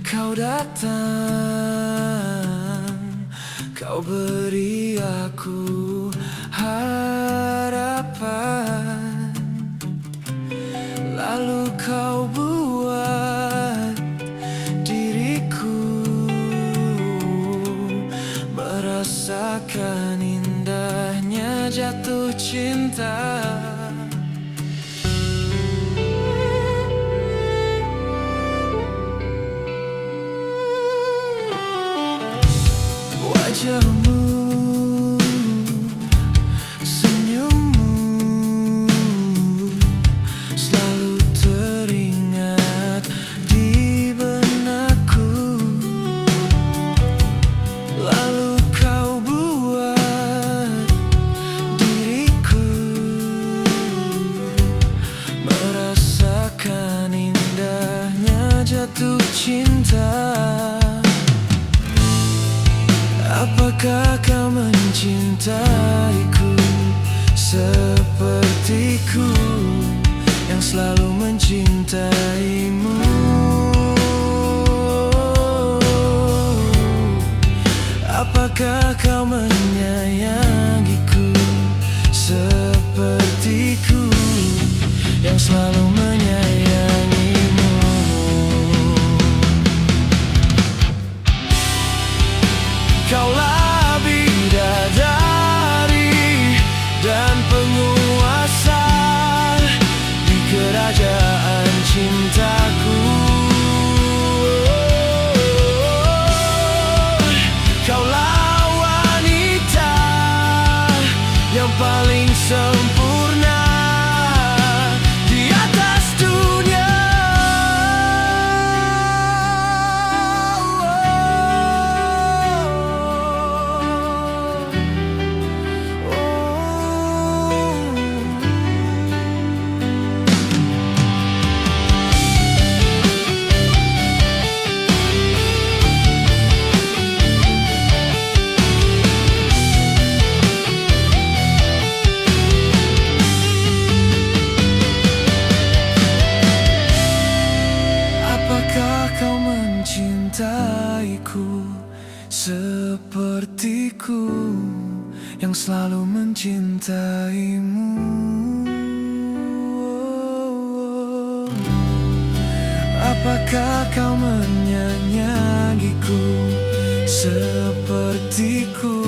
Kau datang, kau beri aku harapan, lalu kau buat diriku merasakan indahnya jatuh cinta. Wajahmu, senyummu selalu teringat di benakku, lalu kau buat diriku merasakan indahnya jatuh cinta. Apakah kau mencintaiku sepertiku yang selalu mencintaimu? Apakah kau menyayangiku sepertiku yang selalu menyayangimu? Kaulah bidadari dan penguasa di kerajaan cintaku. Kaulah wanita yang paling sempurna di atas dunia. Kau mencintaiku sepertiku yang selalu mencintaimu? Apakah kau menyayangiku sepertiku